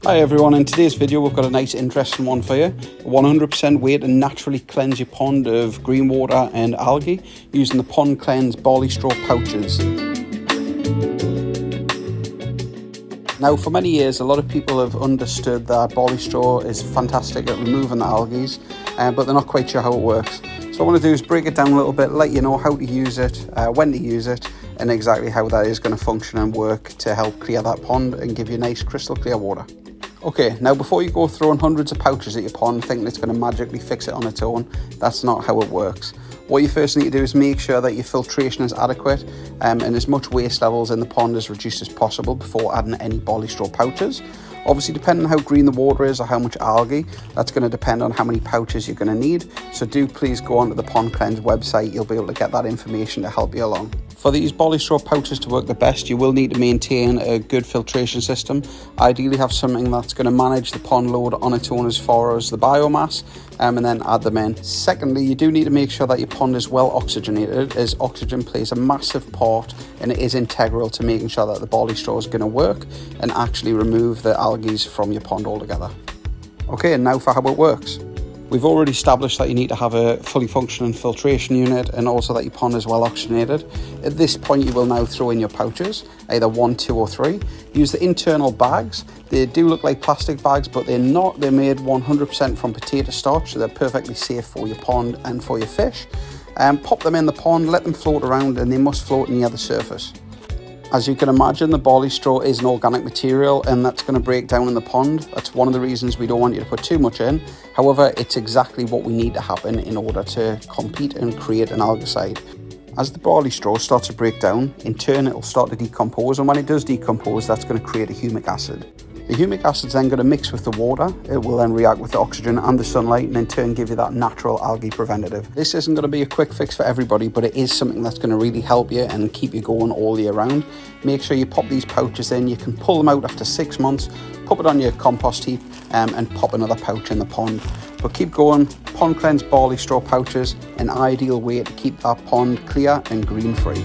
Hi everyone, in today's video we've got a nice interesting one for you. A 100% way to naturally cleanse your pond of green water and algae using the Pond Cleanse Barley Straw pouches. Now for many years a lot of people have understood that barley straw is fantastic at removing the algae, but they're not quite sure how it works. So what I want to do is break it down a little bit, let you know how to use it, when to use it, and exactly how that is going to function and work to help clear that pond and give you nice crystal clear water. Okay, now before you go throwing hundreds of pouches at your pond thinking it's going to magically fix it on its own, that's not how it works. What you first need to do is make sure that your filtration is adequate and as much waste levels in the pond is reduced as possible before adding any barley straw pouches. Obviously, depending on how green the water is or how much algae, that's going to depend on how many pouches you're going to need. So do please go onto the Pond Cleanse website, you'll be able to get that information to help you along. For these barley straw pouches to work the best, you will need to maintain a good filtration system. Ideally have something that's going to manage the pond load on its own as far as the biomass, and then add them in. Secondly, you do need to make sure that your pond is well oxygenated, as oxygen plays a massive part and it is integral to making sure that the barley straw is going to work and actually remove the algae from your pond altogether. Okay, and now for how it works. We've already established that you need to have a fully functioning filtration unit and also that your pond is well oxygenated. At this point you will now throw in your pouches, either 1, 2 or 3. Use the internal bags. They do look like plastic bags, but they're not. They're made 100% from potato starch, so they're perfectly safe for your pond and for your fish. Pop them in the pond, let them float around, and they must float near the surface. As you can imagine, the barley straw is an organic material and that's going to break down in the pond. That's one of the reasons we don't want you to put too much in. However, it's exactly what we need to happen in order to compete and create an algicide. As the barley straw starts to break down, in turn it will start to decompose, and when it does decompose, that's going to create a humic acid. The humic acid is then going to mix with the water. It will then react with the oxygen and the sunlight and in turn give you that natural algae preventative. This isn't going to be a quick fix for everybody, but it is something that's going to really help you and keep you going all year round. Make sure you pop these pouches in. You can pull them out after 6 months, pop it on your compost heap and pop another pouch in the pond. But keep going. Pond Cleanse barley straw pouches, an ideal way to keep that pond clear and green free.